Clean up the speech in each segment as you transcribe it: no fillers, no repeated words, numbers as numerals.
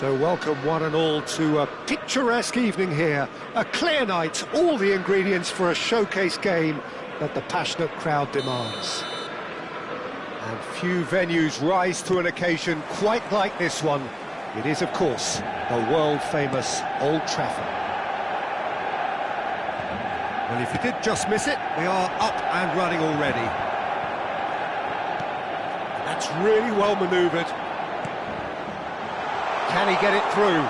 So welcome one and all to a picturesque evening here. A clear night, all the ingredients for a showcase game that the passionate crowd demands. And few venues rise to an occasion quite like this one. It is, of course, the world-famous Old Trafford. Well, if you did just miss it, we are up and running already. That's really well manoeuvred. Can he get it through?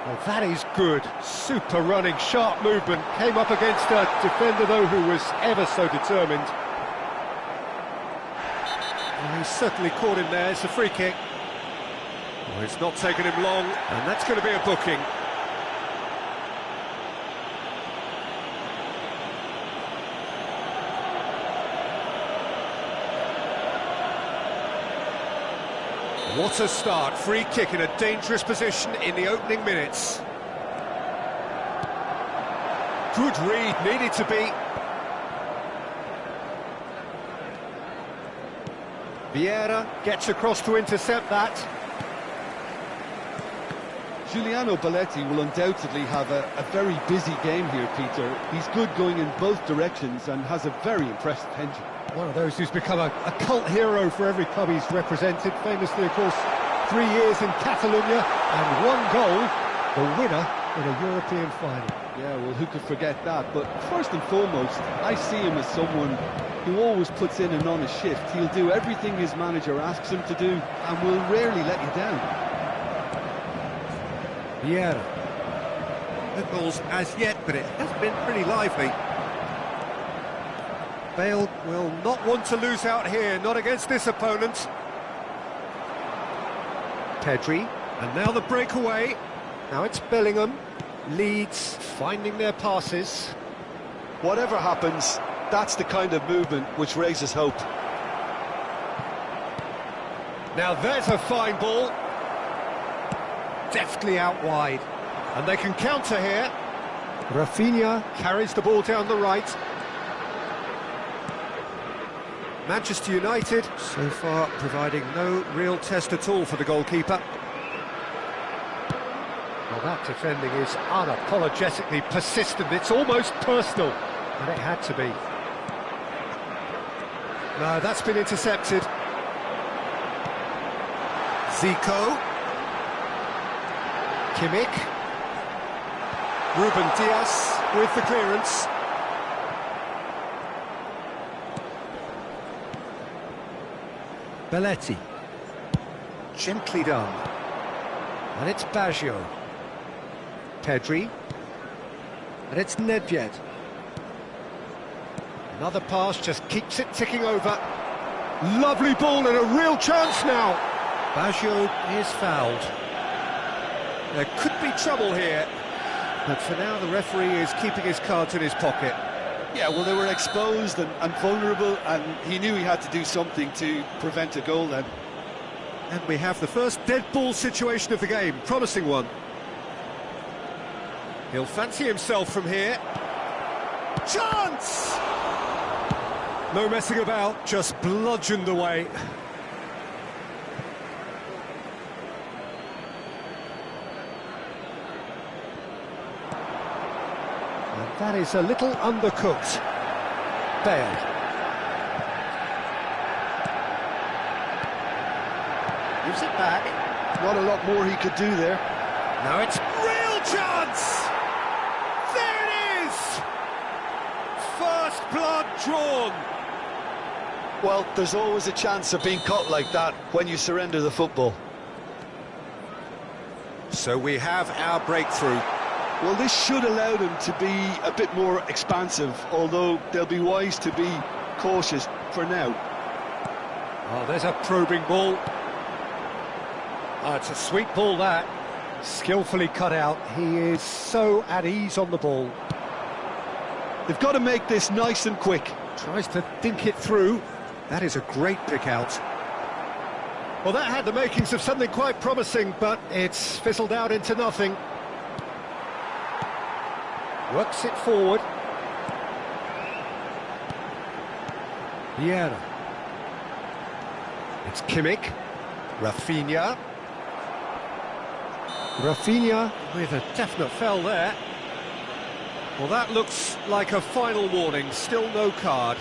Well, that is good. Super running, sharp movement. Came up against a defender, though, who was ever so determined. Well, he's certainly caught him there. It's a free kick. Well, it's not taken him long, and that's going to be a booking. What a start, free kick in a dangerous position in the opening minutes. Good read, needed to be. Vieira gets across to intercept that. Giuliano Belletti will undoubtedly have a very busy game here, Peter. He's good going in both directions and has a very impressive engine. One of those who's become a cult hero for every club he's represented. Famously, of course, 3 years in Catalonia and one goal, the winner in a European final. Yeah, well, who could forget that? But first and foremost, I see him as someone who always puts in an honest shift. He'll do everything his manager asks him to do and will rarely let you down. Vieira. No goals as yet, but it has been pretty lively. Bale will not want to lose out here, not against this opponent. Pedri, and now the breakaway. Now it's Bellingham. Leeds finding their passes. Whatever happens, that's the kind of movement which raises hope. Now there's a fine ball. Deftly out wide. And they can counter here. Rafinha carries the ball down the right. Manchester United, so far, providing no real test at all for the goalkeeper. Well, that defending is unapologetically persistent. It's almost personal, and it had to be. No, that's been intercepted. Zico. Kimmich. Ruben Dias with the clearance. Belletti. Gently done. And it's Baggio. Pedri. And it's Nedved. Another pass just keeps it ticking over. Lovely ball and a real chance now. Baggio is fouled. There could be trouble here. But for now, the referee is keeping his cards in his pocket. Yeah, well, they were exposed and vulnerable, and he knew he had to do something to prevent a goal then. And we have the first dead ball situation of the game, promising one. He'll fancy himself from here. Chance! No messing about, just bludgeoned away. That is a little undercooked. Bale. Gives it back. Not a lot more he could do there. Now it's real chance! There it is! First blood drawn. Well, there's always a chance of being caught like that when you surrender the football. So we have our breakthrough. Well, this should allow them to be a bit more expansive, although they'll be wise to be cautious for now. Oh, there's a probing ball. Oh, it's a sweet ball, that. Skillfully cut out. He is so at ease on the ball. They've got to make this nice and quick. Tries to dink it through. That is a great pick out. Well, that had the makings of something quite promising, but it's fizzled out into nothing. Works it forward. Vieira. It's Kimmich. Rafinha. Rafinha with a definite foul there. Well, that looks like a final warning, still no card.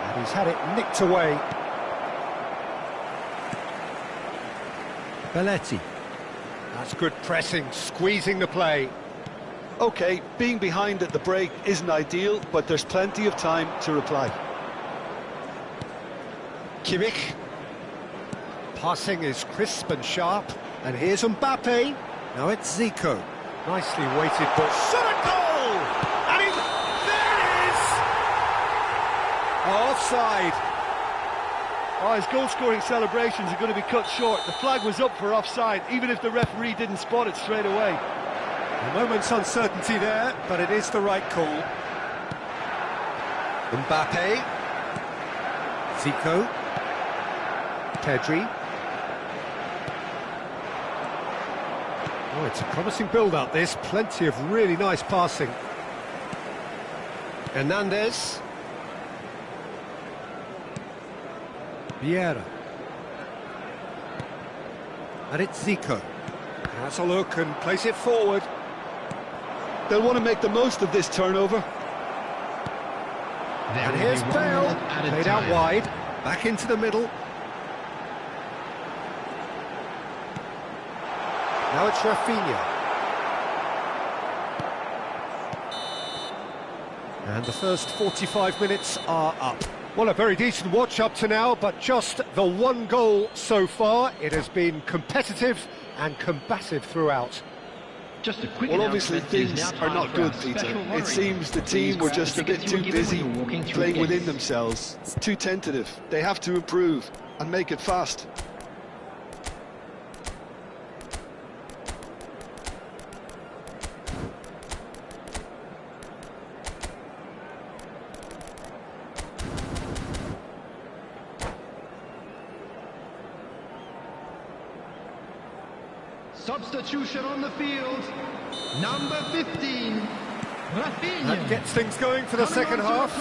And he's had it nicked away. Belletti. That's good pressing, squeezing the play. OK, being behind at the break isn't ideal, but there's plenty of time to reply. Kimmich. Passing is crisp and sharp. And here's Mbappe. Now it's Zico. Nicely weighted ball. Shot at goal! And there it is! Offside. Oh, his goal-scoring celebrations are going to be cut short. The flag was up for offside, even if the referee didn't spot it straight away. A moment's uncertainty there, but it is the right call. Mbappe. Zico. Pedri. Oh, it's a promising build-up, this. Plenty of really nice passing. Hernandez. Vieira. And it's Zico. Has a look and plays it forward. They'll want to make the most of this turnover. And here's Bale. Played out wide. Back into the middle. Now it's Rafinha. And the first 45 minutes are up. Well, a very decent watch up to now, but just the one goal so far. It has been competitive and combative throughout. Just a quick well, obviously things are not good, Peter. It seems the team were just a bit too busy playing within themselves. It's too tentative. They have to improve and make it fast. Substitution on the field, number 15, Rafinha. That gets things going for the second half.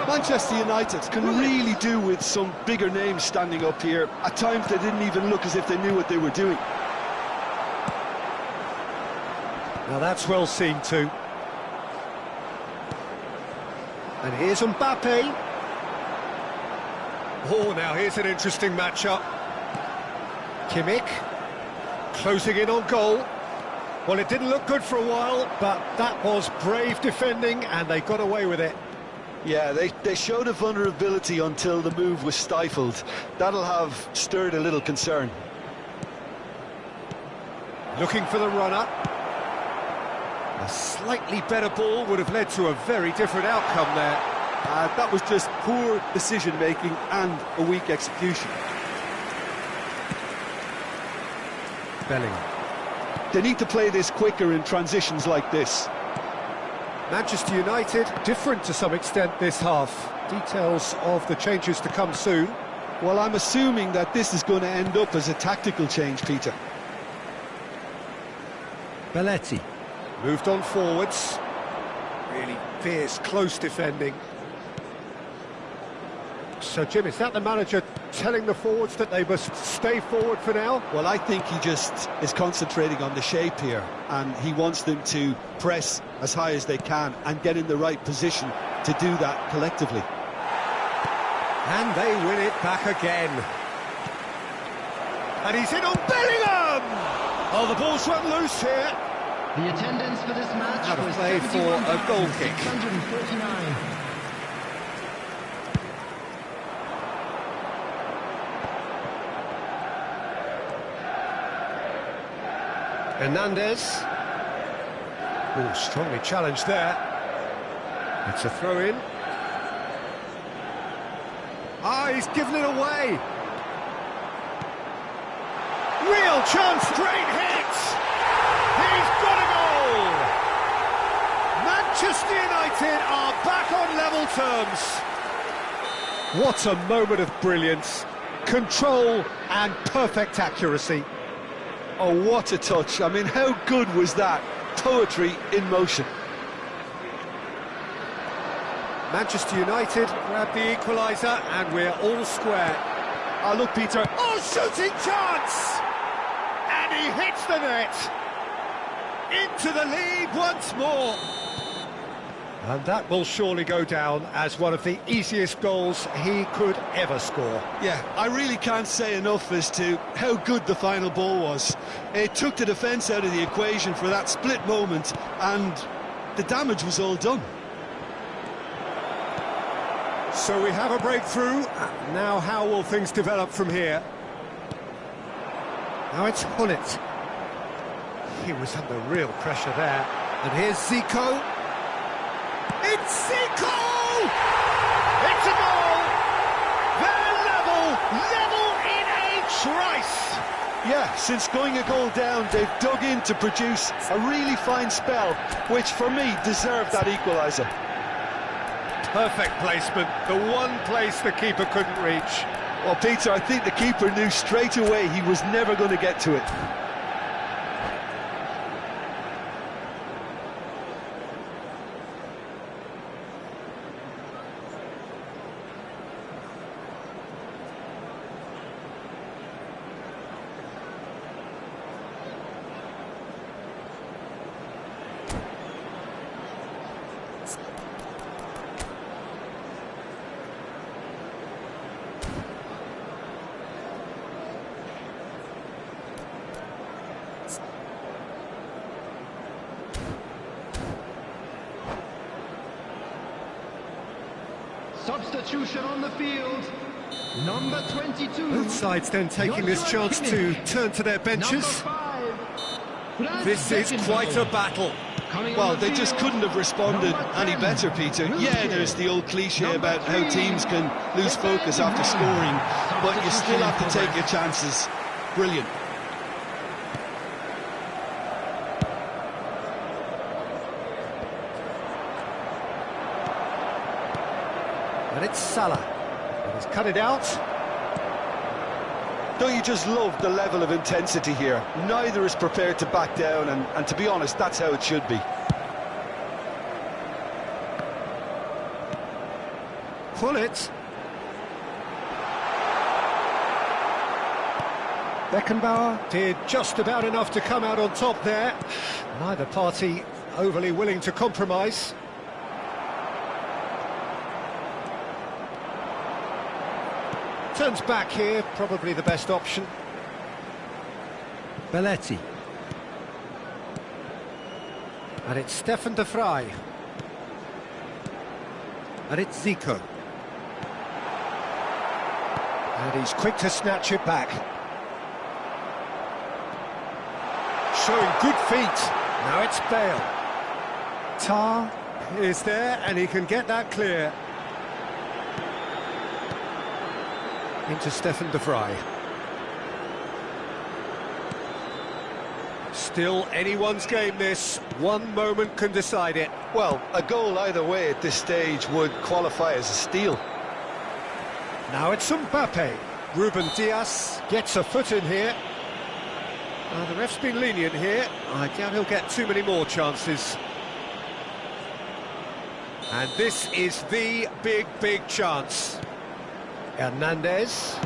Manchester United can really do with some bigger names standing up here. At times they didn't even look as if they knew what they were doing. Now that's well seen too. And here's Mbappe. Oh, now here's an interesting matchup. Kimmich, closing in on goal. Well, it didn't look good for a while, but that was brave defending, and they got away with it. Yeah, they showed a vulnerability until the move was stifled. That'll have stirred a little concern. Looking for the runner. A slightly better ball would have led to a very different outcome there. That was just poor decision-making and a weak execution. Bellingham. They need to play this quicker in transitions like this. Manchester United, different to some extent this half. Details of the changes to come soon. Well, I'm assuming that this is going to end up as a tactical change, Peter. Belletti. Moved on forwards. Really fierce, close defending. So, Jim, is that the manager telling the forwards that they must stay forward for now? Well, I think he just is concentrating on the shape here, and he wants them to press as high as they can and get in the right position to do that collectively. And they win it back again. And he's in on Bellingham! Oh, the ball's run loose here. The attendance for this match Out of was play for a goal kick. 649. Hernandez. Oh, strongly challenged there. It's a throw-in. Ah, he's given it away. Real chance, great hit! He's got a goal! Manchester United are back on level terms. What a moment of brilliance, control and perfect accuracy. Oh, what a touch. I mean, how good was that? Poetry in motion. Manchester United grab the equaliser, and we're all square. Oh, look, Peter. Oh, shooting chance! And he hits the net. Into the lead once more. And that will surely go down as one of the easiest goals he could ever score. Yeah, I really can't say enough as to how good the final ball was. It took the defence out of the equation for that split moment, and the damage was all done. So we have a breakthrough. Now how will things develop from here? Now it's Gullit. He was under real pressure there. And here's Zico. It's Zico! It's a goal! They're level in a trice! Yeah, since going a goal down, they've dug in to produce a really fine spell, which for me deserved that equaliser. Perfect placement, the one place the keeper couldn't reach. Well, Peter, I think the keeper knew straight away he was never going to get to it. Substitution on the field. Number 22. Both sides then taking this chance to turn to their benches. This is quite a battle. Well, they just couldn't have responded any better, Peter. Yeah, there's the old cliche about how teams can lose focus after scoring, but you still have to take your chances. Brilliant. And it's Salah. He's cut it out. Don't you just love the level of intensity here? Neither is prepared to back down, and to be honest, that's how it should be. Gullit. Beckenbauer did just about enough to come out on top there. Neither party overly willing to compromise. Turns back here, probably the best option. Belletti. And it's Stefan de Vrij. And it's Zico. And he's quick to snatch it back. Showing good feet. Now it's Bale. Tar is there, and he can get that clear. Into Stefan de Vrij. Still anyone's game this. One moment can decide it. Well, a goal either way at this stage would qualify as a steal. Now it's Mbappe. Ruben Dias gets a foot in here. The ref's been lenient here. I doubt he'll get too many more chances. And this is the big chance. Hernandez.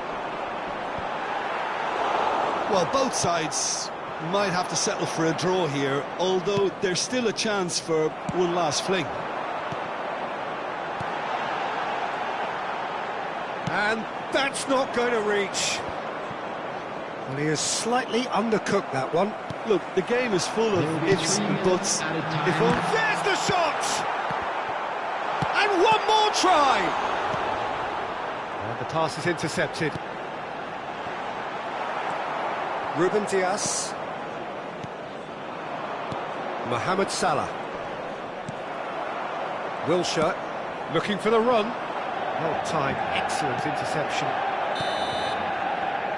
Well, both sides might have to settle for a draw here, although there's still a chance for one last fling. And that's not going to reach. Well, he has slightly undercooked that one. Look, the game is full of ifs and buts. There's the shot! And one more try! And the pass is intercepted. Ruben Dias. Mohamed Salah. Wilshere looking for the run. Well timed, excellent interception.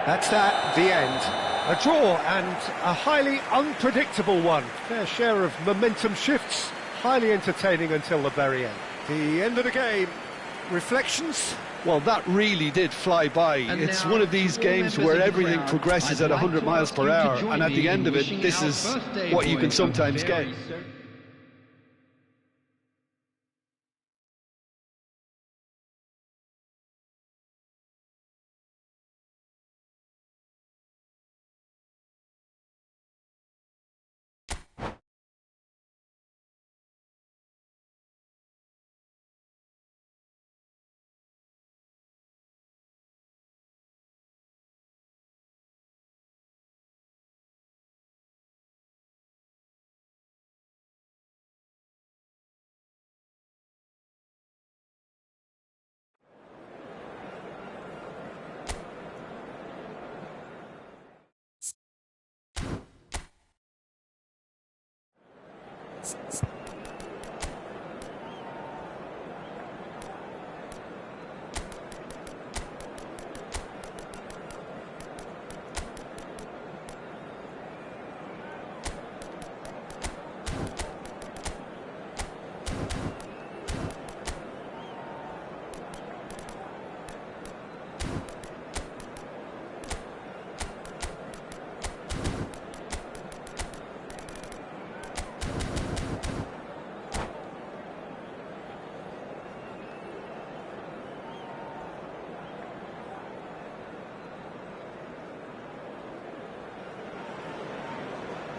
That's that, the end. A draw and a highly unpredictable one. Fair share of momentum shifts, highly entertaining until the very end. The end of the game. Reflections? Well, that really did fly by. It's one of these games where everything progresses at 100 miles per hour, and at the end of it, this is what you can sometimes get.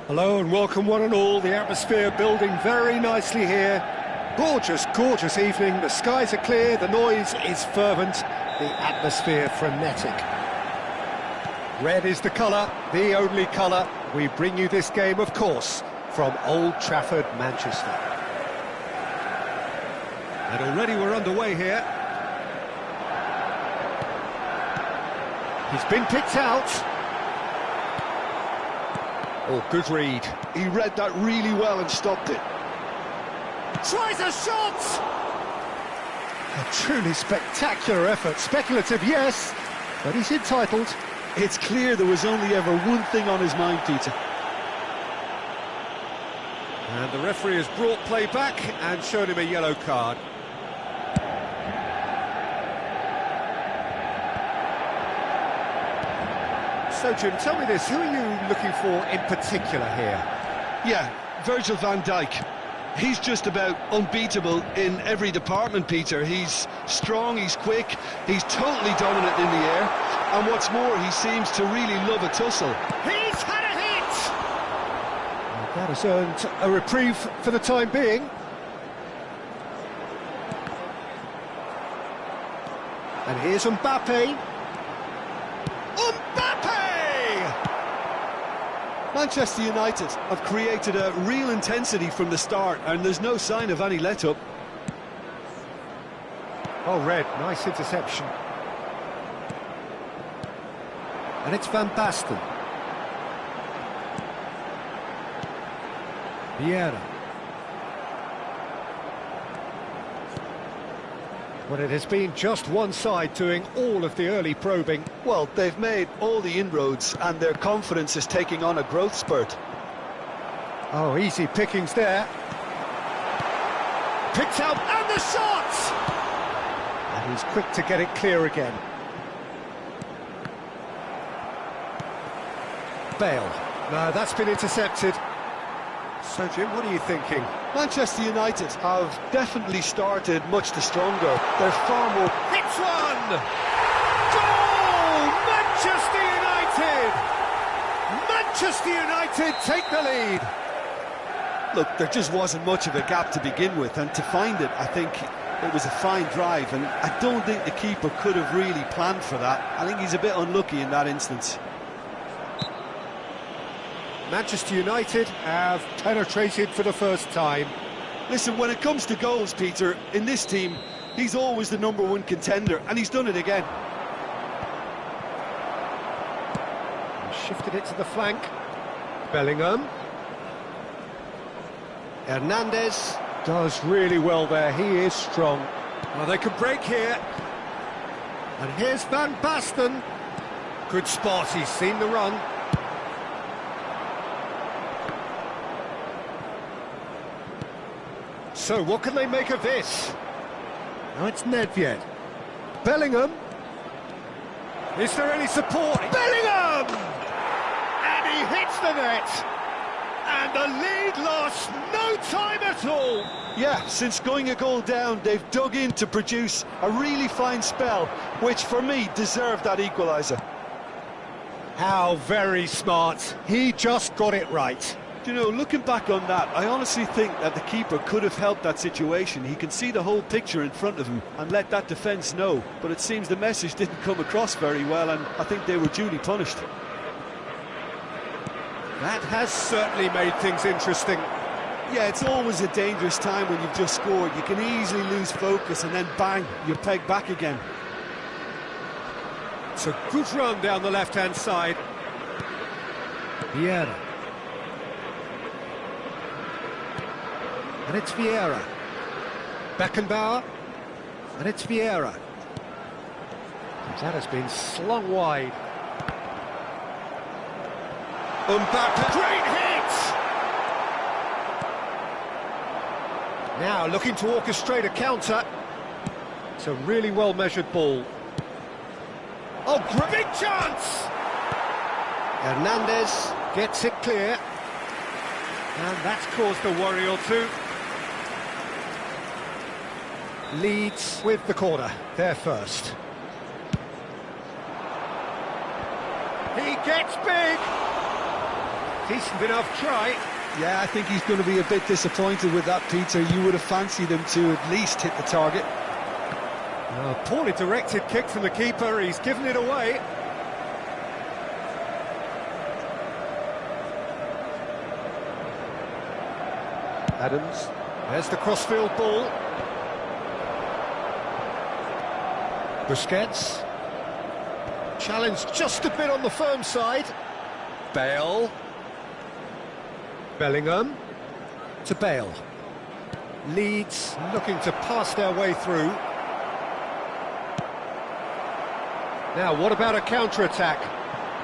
Hello and welcome one and all. The atmosphere building very nicely here. Gorgeous, gorgeous evening. The skies are clear, the noise is fervent, the atmosphere frenetic. Red is the colour, the only colour. We bring you this game, of course, from Old Trafford, Manchester. And already we're underway here. He's been picked out. Oh, good read. He read that really well and stopped it. Tries a shot! A truly spectacular effort. Speculative, yes, but he's entitled. It's clear there was only ever one thing on his mind, Peter. And the referee has brought play back and shown him a yellow card. So, Jim, tell me this, who are you looking for in particular here? Yeah, Virgil van Dijk. He's just about unbeatable in every department, Peter. He's strong, he's quick, he's totally dominant in the air, and what's more, he seems to really love a tussle. He's had a hit! And that has earned a reprieve for the time being. And here's Mbappe. Manchester United have created a real intensity from the start, and there's no sign of any let-up. Oh, Red, nice interception. And it's Van Basten. Vieira. Well, it has been just one side doing all of the early probing. Well, they've made all the inroads and their confidence is taking on a growth spurt. Oh, easy pickings there. Picked out, and the shot! And he's quick to get it clear again. Bale. No, that's been intercepted. So, Jim, what are you thinking? Manchester United have definitely started much the stronger. They're far more... Hits one! Goal! Manchester United! Manchester United take the lead! Look, there just wasn't much of a gap to begin with, and to find it, I think it was a fine drive, and I don't think the keeper could have really planned for that. I think he's a bit unlucky in that instance. Manchester United have penetrated for the first time. Listen, when it comes to goals, Peter, in this team, he's always the #1 contender, and he's done it again. Shifted it to the flank. Bellingham. Hernandez does really well there, he is strong. Well, they could break here. And here's Van Basten. Good spot, he's seen the run. So, what can they make of this? Now it's Nedved. Bellingham. Is there any support? Bellingham! And he hits the net. And the lead lost no time at all. Yeah, since going a goal down, they've dug in to produce a really fine spell, which for me deserved that equaliser. How very smart. He just got it right. You know, looking back on that, I honestly think that the keeper could have helped that situation. He can see the whole picture in front of him and let that defence know. But it seems the message didn't come across very well, and I think they were duly punished. That has certainly made things interesting. Yeah, it's always a dangerous time when you've just scored. You can easily lose focus and then bang, you're pegged back again. It's a good run down the left-hand side. Vieira. And it's Vieira. Beckenbauer. And it's Vieira. That has been slung wide. Mbappe. Great hit! Now looking to orchestrate a counter. It's a really well-measured ball. Oh, big chance! Hernandez gets it clear. And that's caused a worry or two. Leeds with the corner, there first. He gets big! Decent enough try. Yeah, I think he's going to be a bit disappointed with that, Peter. You would have fancied him to at least hit the target. A poorly directed kick from the keeper, he's given it away. Adams, there's the crossfield ball. Busquets. Challenged just a bit on the firm side. Bale. Bellingham. To Bale. Leeds looking to pass their way through. Now, what about a counter-attack?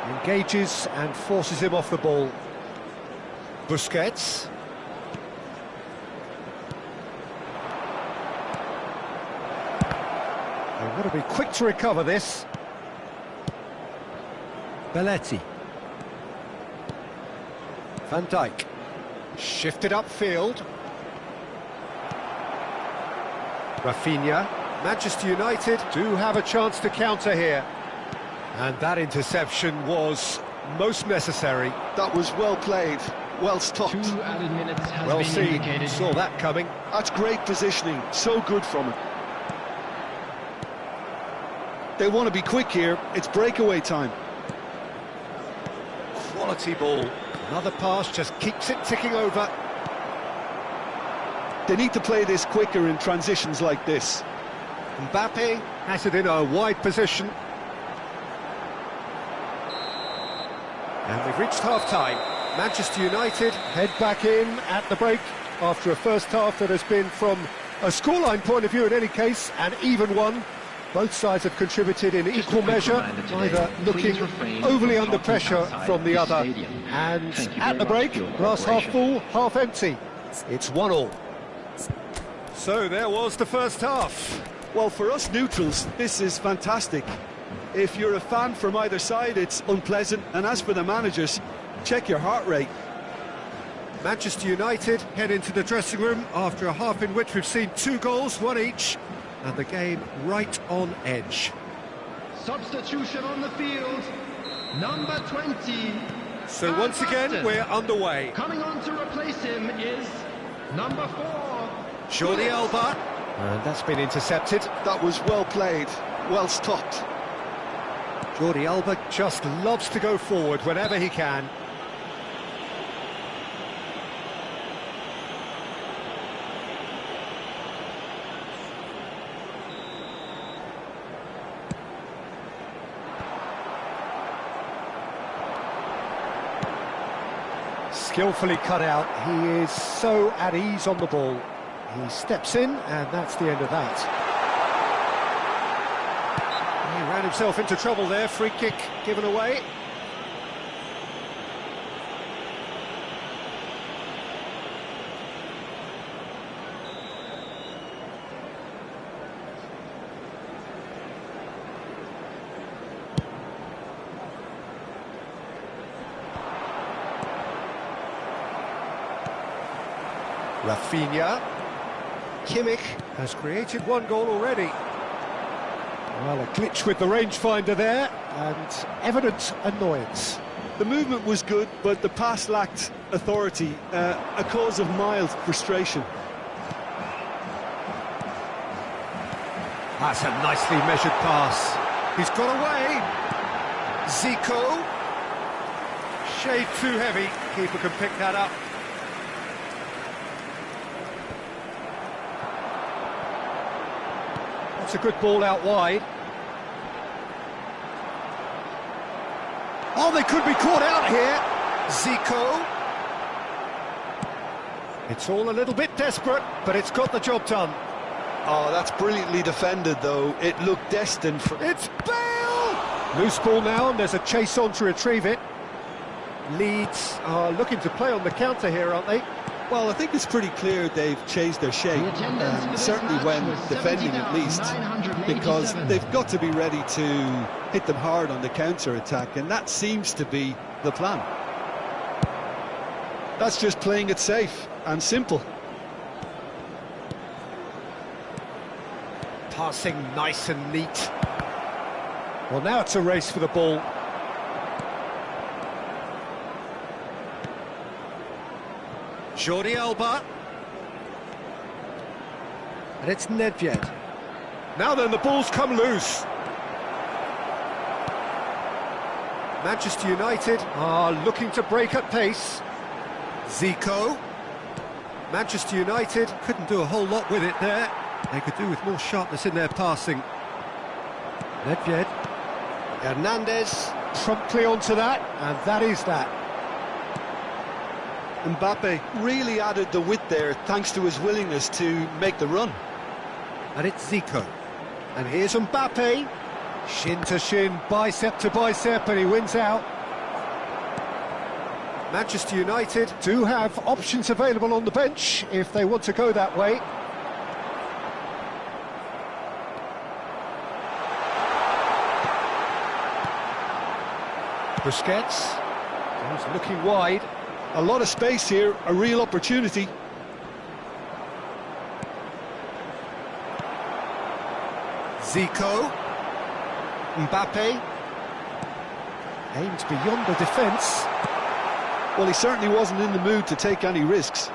Engages and forces him off the ball. Busquets. They've got to be quick to recover this. Belletti. Van Dijk. Shifted upfield. Rafinha. Manchester United do have a chance to counter here. And that interception was most necessary. That was well played, well stopped. 2 added minutes has Well been seen, indicated. saw that coming. That's great positioning, so good from him. They want to be quick here, it's breakaway time. Quality ball. Another pass just keeps it ticking over. They need to play this quicker in transitions like this. Mbappe has it in a wide position. And we've reached half-time. Manchester United head back in at the break after a first half that has been, from a scoreline point of view in any case, an even one. Both sides have contributed in equal measure, neither looking overly under pressure from the other. And at the break, glass half full, half empty. It's 1-1. So there was the first half. Well, for us neutrals, this is fantastic. If you're a fan from either side, it's unpleasant. And as for the managers, check your heart rate. Manchester United head into the dressing room after a half in which we've seen 2 goals, 1 each, and the game right on edge. Substitution on the field. Number 20. So once again, we're underway. Coming on to replace him is number 4. Jordi Alba. And that's been intercepted. That was well played, well stopped. Jordi Alba just loves to go forward whenever he can. Skillfully cut out. He is so at ease on the ball. He steps in, and that's the end of that. He ran himself into trouble there. Free kick given away. Rafinha. Kimmich has created one goal already. Well, a glitch with the rangefinder there, and evident annoyance. The movement was good, but the pass lacked authority, a cause of mild frustration. That's a nicely measured pass. He's got away. Zico. Shade too heavy. Keeper can pick that up. That's a good ball out wide. Oh, they could be caught out here. Zico. It's all a little bit desperate, but it's got the job done. Oh, that's brilliantly defended, though. It looked destined for... It's Bale! Loose ball now, and there's a chase on to retrieve it. Leeds are looking to play on the counter here, aren't they? Well, I think it's pretty clear they've changed their shape, certainly when defending at least, because they've got to be ready to hit them hard on the counter-attack, and that seems to be the plan. That's just playing it safe and simple. Passing nice and neat. Well, now it's a race for the ball. Jordi Alba. And it's Nedved. Now then, the ball's come loose. Manchester United are looking to break at pace. Zico. Manchester United couldn't do a whole lot with it there. They could do with more sharpness in their passing. Nedved. Hernandez promptly onto that, and that is that. Mbappe really added the width there thanks to his willingness to make the run. And it's Zico. And here's Mbappe. Shin to shin, bicep to bicep, and he wins out. Manchester United do have options available on the bench if they want to go that way. Busquets. He's looking wide. A lot of space here, a real opportunity. Zico. Mbappe. Aimed beyond the defence. Well, he certainly wasn't in the mood to take any risks.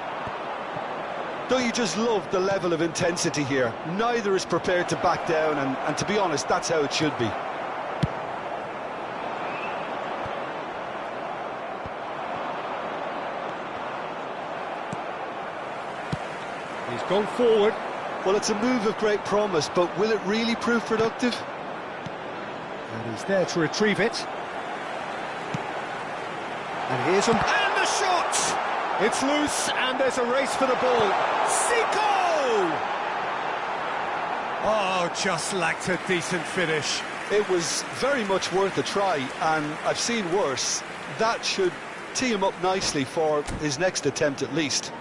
Don't you just love the level of intensity here? Neither is prepared to back down, and to be honest, that's how it should be. He's gone forward. Well, it's a move of great promise, but will it really prove productive? And he's there to retrieve it. And here's him. And the shot! It's loose, and there's a race for the ball. Zico! Oh, just lacked a decent finish. It was very much worth a try, and I've seen worse. That should tee him up nicely for his next attempt at least.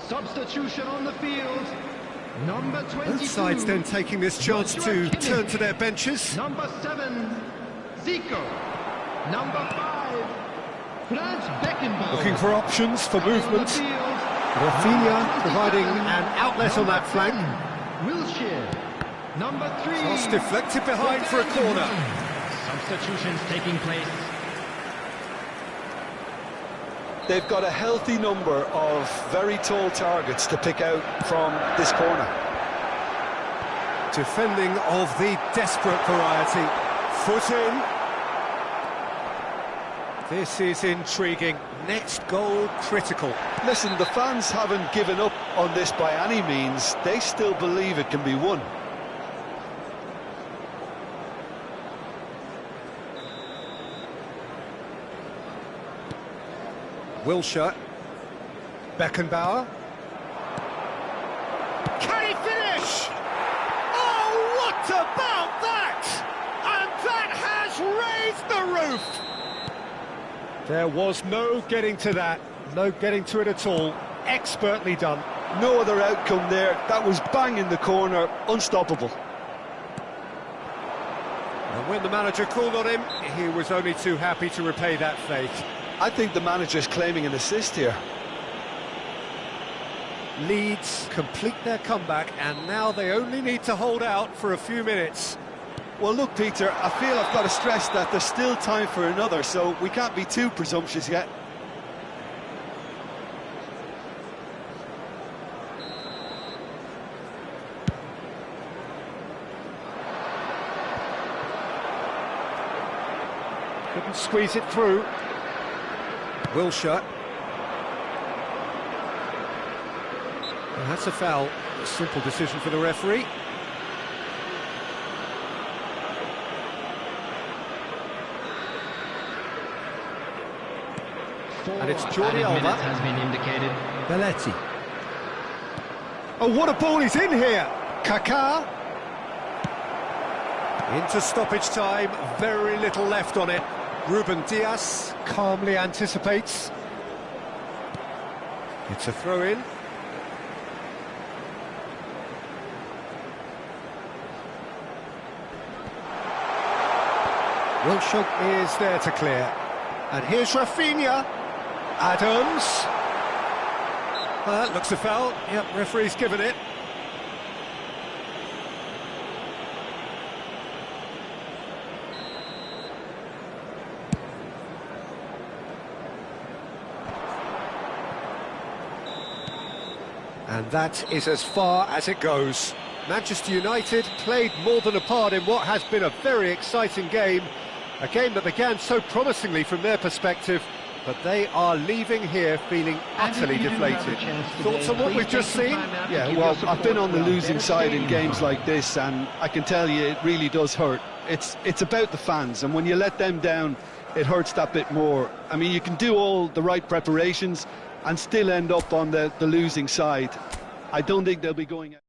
Substitution on the field. Number 22. Both sides then taking this chance to turn to their benches. Number 7, Zico. Number 5, Franz Beckenbauer. Looking for options for movement. Rafinha providing an outlet on that flank. Wilshere. Number 3. Cross deflected behind for a corner. Substitutions taking place. They've got a healthy number of very tall targets to pick out from this corner. Defending of the desperate variety. Foot in. This is intriguing. Next goal critical. Listen, the fans haven't given up on this by any means. They still believe it can be won. Wilshere. Beckenbauer. Can he finish? Oh, what about that? And that has raised the roof. There was no getting to that, no getting to it at all. Expertly done. No other outcome there. That was bang in the corner, unstoppable. And when the manager called on him, he was only too happy to repay that faith. I think the manager's claiming an assist here. Leeds complete their comeback, and now they only need to hold out for a few minutes. Well, look, Peter, I feel I've got to stress that there's still time for another, so we can't be too presumptuous yet. Couldn't squeeze it through. Wilshere. Well, that's a foul. A simple decision for the referee. And it's Jordi Alba. Has been indicated. Belletti. Oh, what a ball he's in here! Kaká. Into stoppage time, very little left on it. Ruben Dias calmly anticipates. It's a throw-in. Wilshere is there to clear. And here's Rafinha. Adams. That looks a foul. Yep, referee's given it. And that is as far as it goes. Manchester United played more than a part in what has been a very exciting game. A game that began so promisingly from their perspective, but they are leaving here feeling utterly deflated. Thoughts on what we've just seen? Yeah, well, I've been on the losing side in games like this, and I can tell you it really does hurt. It's about the fans, and when you let them down, it hurts that bit more. I mean, you can do all the right preparations and still end up on the losing side. I don't think they'll be going out.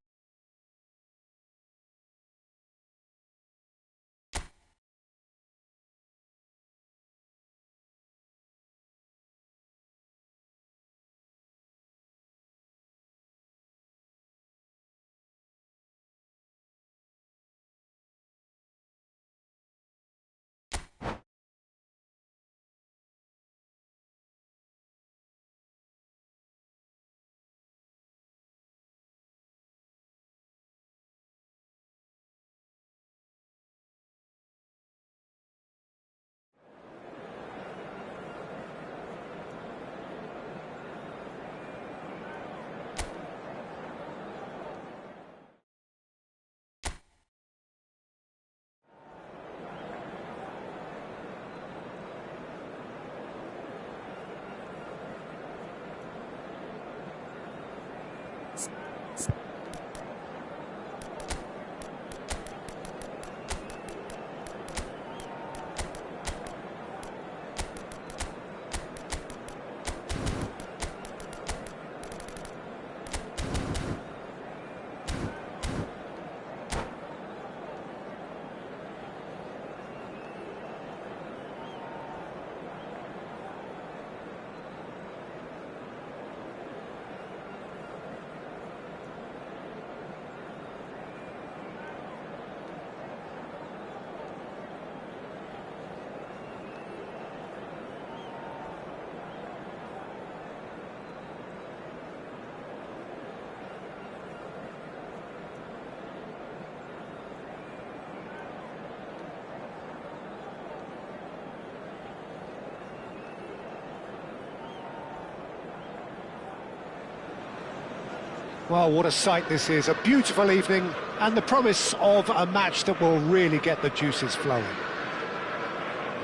Well, what a sight this is. A beautiful evening and the promise of a match that will really get the juices flowing.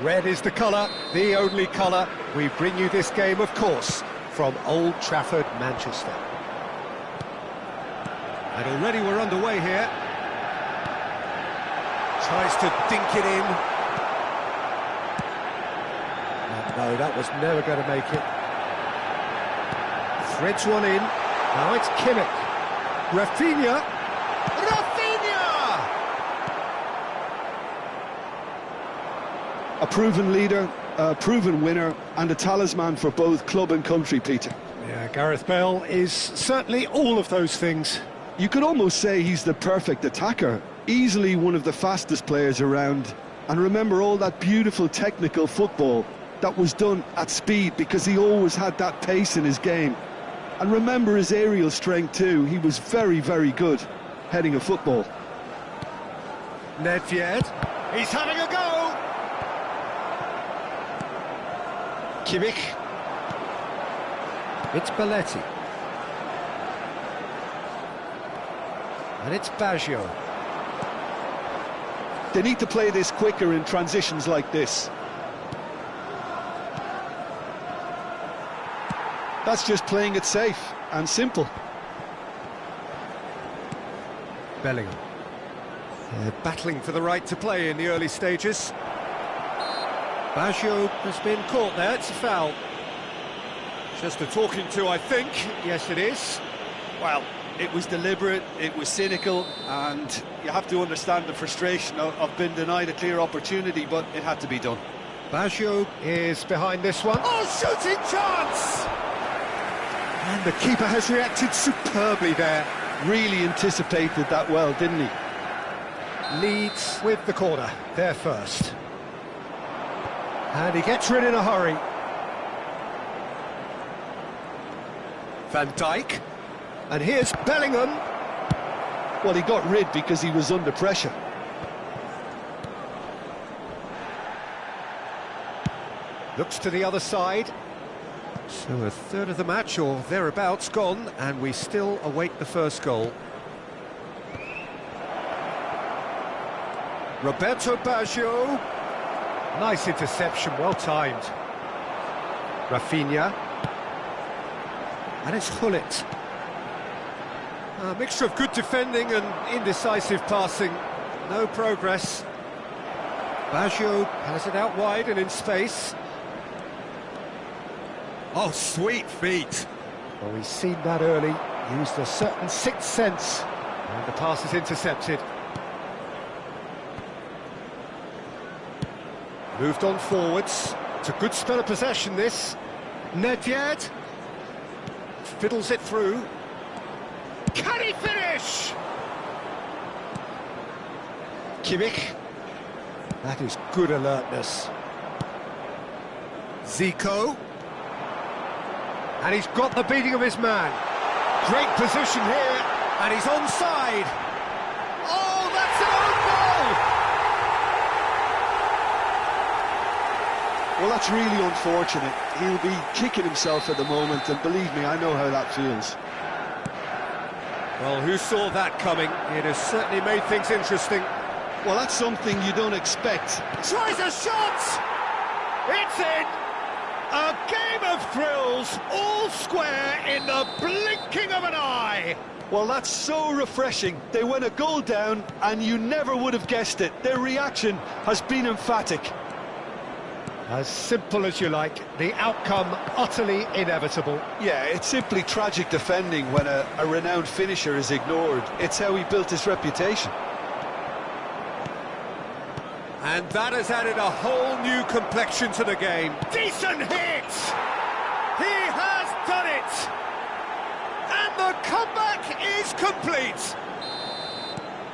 Red is the colour, the only colour. We bring you this game, of course, from Old Trafford, Manchester. And already we're underway here. Tries to dink it in. No, that was never going to make it. Threads one in. Now it's Kimmich. Rafinha. Rafinha! A proven leader, a proven winner, and a talisman for both club and country, Peter. Yeah, Gareth Bale is certainly all of those things. You could almost say he's the perfect attacker, easily one of the fastest players around. And remember all that beautiful technical football that was done at speed, because he always had that pace in his game. And remember his aerial strength too. He was very, very good heading a football. Nedved, he's having a go! Kimmich. It's Belletti. And it's Baggio. They need to play this quicker in transitions like this. That's just playing it safe and simple. Bellingham. They're battling for the right to play in the early stages. Baggio has been caught there, it's a foul. Just a talking to, I think. Yes, it is. Well, it was deliberate, it was cynical, and you have to understand the frustration of being denied a clear opportunity, but it had to be done. Baggio is behind this one. Oh, shooting chance! And the keeper has reacted superbly there. Really anticipated that well, didn't he? Leeds with the corner, there first. And he gets rid in a hurry. Van Dijk. And here's Bellingham. Well, he got rid because he was under pressure. Looks to the other side. So a third of the match, or thereabouts, gone, and we still await the first goal. Roberto Baggio. Nice interception, well timed. Rafinha. And it's Gullit. A mixture of good defending and indecisive passing. No progress. Baggio has it out wide and in space. Oh, sweet feet. Well, we've seen that early. Used a certain sixth sense. And the pass is intercepted. Moved on forwards. It's a good spell of possession, this. Nedved. Fiddles it through. Can he finish? Kimmich. That is good alertness. Zico. And he's got the beating of his man. Great position here, and he's onside. Oh, that's an own goal! Well, that's really unfortunate. He'll be kicking himself at the moment, and believe me, I know how that feels. Well, who saw that coming? It has certainly made things interesting. Well, that's something you don't expect. Tries a shot! It's in! A game of thrills, all square in the blinking of an eye! Well, that's so refreshing. They went a goal down, and you never would have guessed it. Their reaction has been emphatic. As simple as you like, the outcome utterly inevitable. Yeah, it's simply tragic defending when a renowned finisher is ignored. It's how he built his reputation. And that has added a whole new complexion to the game. Decent hit! He has done it! And the comeback is complete!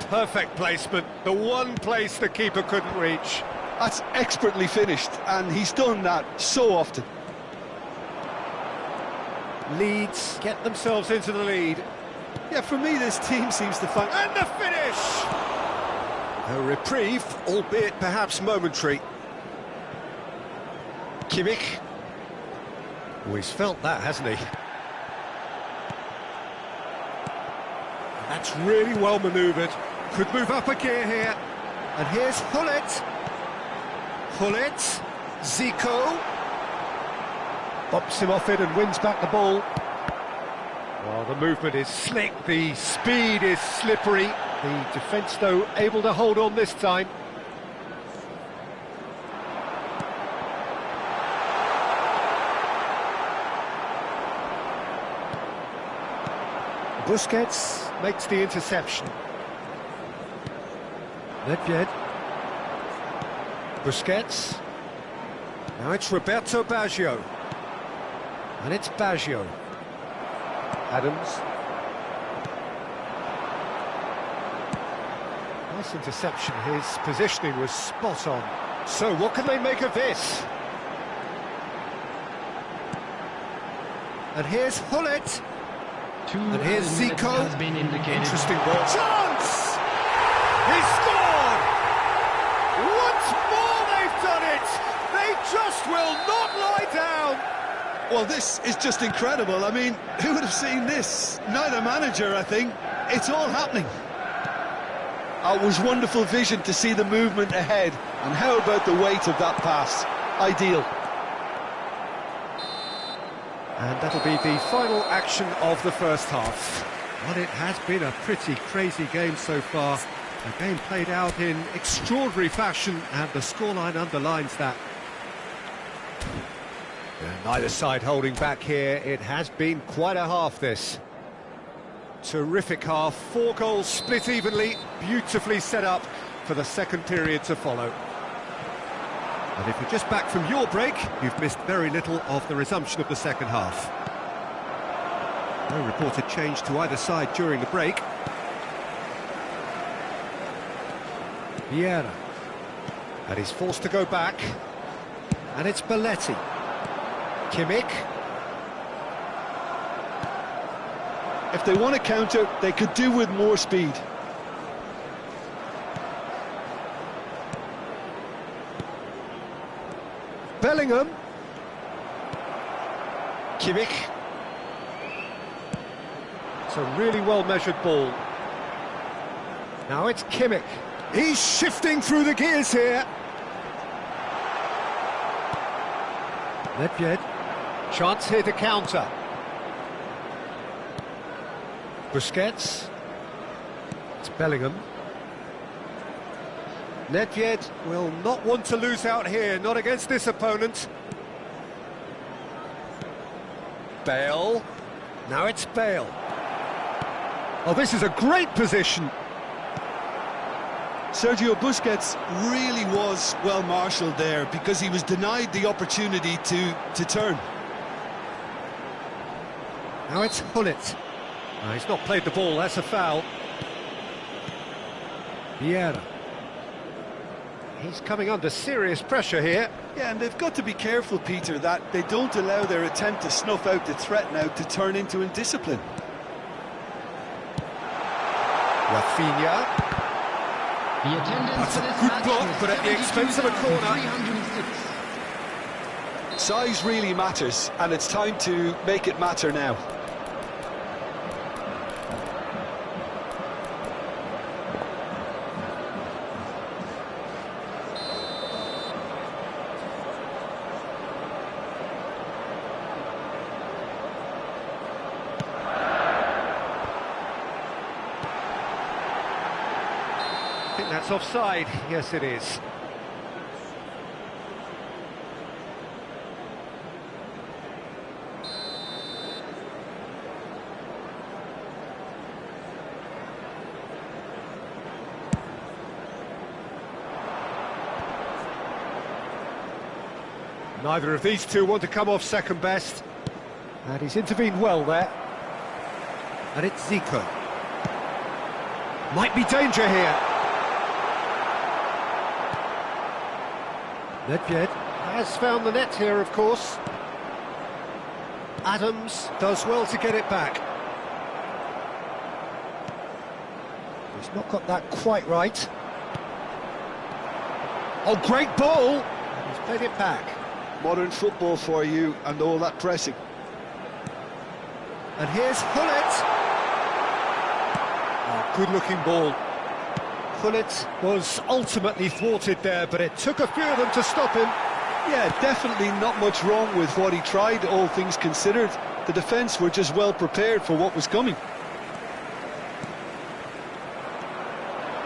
Perfect placement, the one place the keeper couldn't reach. That's expertly finished, and he's done that so often. Leeds get themselves into the lead. Yeah, for me, this team seems to find... And the finish! A reprieve, albeit perhaps momentary. Kimmich. Oh, he's felt that, hasn't he? That's really well manoeuvred. Could move up a gear here. And here's Gullit. Gullit. Zico. Bumps him off it and wins back the ball. Well, the movement is slick, the speed is slippery. The defence, though, able to hold on this time. Busquets makes the interception. Nedved. Busquets. Now it's Roberto Baggio. And it's Baggio. Adams. Nice interception. His positioning was spot on. So what can they make of this? And here's Hullet. And here's Zico. Has been indicated. Interesting ball. Chance! He scored! Once more they've done it! They just will not lie down! Well, this is just incredible. I mean, who would have seen this? Neither manager, I think. It's all happening. It was wonderful vision to see the movement ahead. And how about the weight of that pass? Ideal. And that'll be the final action of the first half. Well, it has been a pretty crazy game so far. A game played out in extraordinary fashion, and the scoreline underlines that. Neither side holding back here. It has been quite a half, this. Terrific half, 4 goals split evenly, beautifully set up for the second period to follow. And if you're just back from your break, you've missed very little of the resumption of the second half. No reported change to either side during the break. Vieira. And he's forced to go back. And it's Belletti. Kimmich. If they want to counter, they could do with more speed. Bellingham. Kimmich. It's a really well-measured ball. Now it's Kimmich. He's shifting through the gears here. Nedved. Chance here to counter. Busquets. It's Bellingham. Nedved will not want to lose out here, not against this opponent. Bale. Now it's Bale. Oh, this is a great position. Sergio Busquets really was well marshalled there because he was denied the opportunity to turn. Now it's Hullet. He's not played the ball, that's a foul. Vieira. He's coming under serious pressure here. Yeah, and they've got to be careful, Peter, that they don't allow their attempt to snuff out the threat now to turn into indiscipline. Rafinha. The attendance That's for a this good match block, was but at the expense of a corner. 72,306. Size really matters, and it's time to make it matter now. I think that's offside. Yes, it is. Neither of these two want to come off second best. And he's intervened well there. And it's Zico. Might be danger here. Nedved has found the net here, of course. Adams does well to get it back. He's not got that quite right. Oh, great ball! He's played it back. Modern football for you and all that pressing. And here's Hullet. Oh, good-looking ball. Hullet was ultimately thwarted there, but it took a few of them to stop him. Yeah, definitely not much wrong with what he tried, all things considered. The defence were just well prepared for what was coming.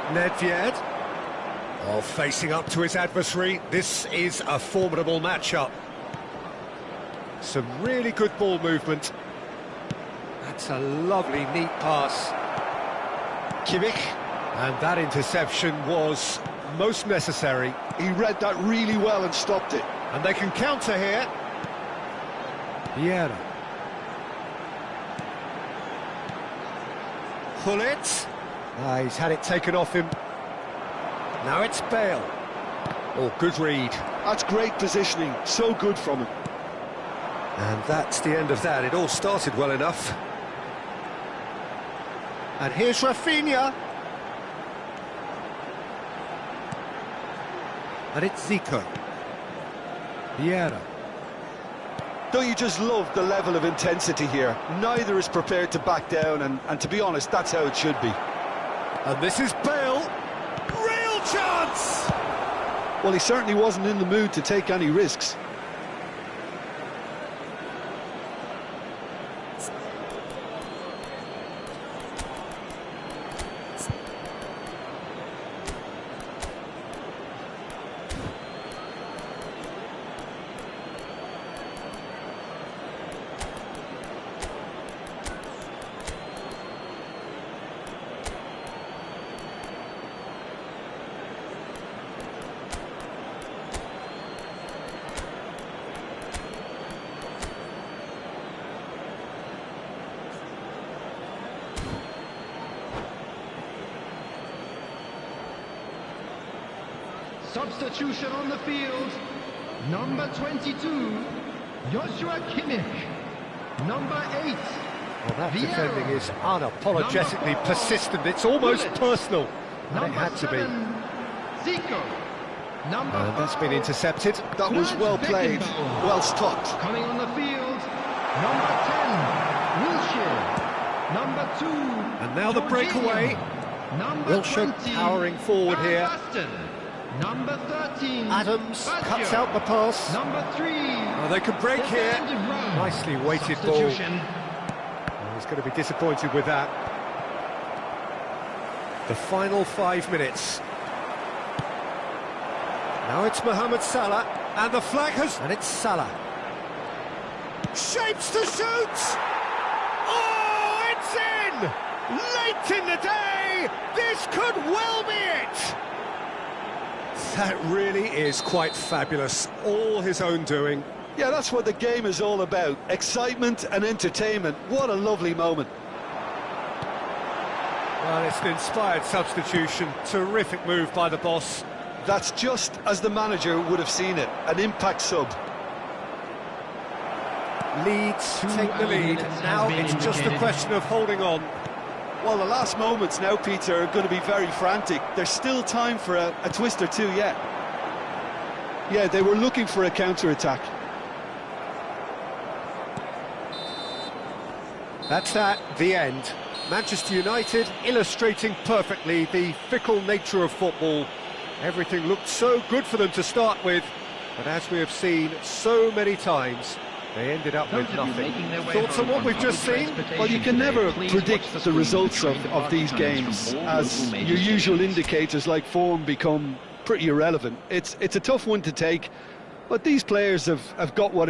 Nedved. Oh, facing up to his adversary. This is a formidable matchup. Some really good ball movement. That's a lovely, neat pass. Kimmich. And that interception was most necessary. He read that really well and stopped it. And they can counter here. Vieira. Gullit. He's had it taken off him. Now it's Bale. Oh, good read. That's great positioning, so good from him. And that's the end of that. It all started well enough. And here's Rafinha. And it's Zico. Vieira. Don't you just love the level of intensity here? Neither is prepared to back down, and to be honest, that's how it should be. And this is Bale. Real chance! Well, he certainly wasn't in the mood to take any risks. Substitution on the field. Number 22, Joshua Kimmich. Number 8, Well, that Vieira. defending is unapologetically Number 4, persistent. It's almost Gullit. personal. And it Number had to be. 7, Zico. Number And that's 5, been intercepted. That was well played, Beckenbauer. well stopped. Coming on the field, number 10, Wilshere. Number 2, And now the breakaway. Number Wilshere 20, powering forward Van here. Basten. Number 13, Adams Baggio. cuts out the pass. Number 3, Oh, they could break here. Nicely weighted ball. Substitution. Oh, he's going to be disappointed with that. The final 5 minutes. Now it's Mohamed Salah, and the flag has... And it's Salah. Shapes to shoot! Oh, it's in! Late in the day! This could well be it! That really is quite fabulous. All his own doing. Yeah, that's what the game is all about. Excitement and entertainment. What a lovely moment. Well, it's an inspired substitution. Terrific move by the boss. That's just as the manager would have seen it. An impact sub. Leeds take the hours lead. minutes has Now been it's just a indicated. question of holding on. Well, the last moments now, Peter, are going to be very frantic. There's still time for a twist or two yet. Yeah, they were looking for a counter-attack. That's that, the end. Manchester United illustrating perfectly the fickle nature of football. Everything looked so good for them to start with, but as we have seen so many times, they ended up with nothing. Thoughts on what we've just seen? Well, you can never predict the results of these games, as your usual indicators like form become pretty irrelevant. It's a tough one to take, but these players have got what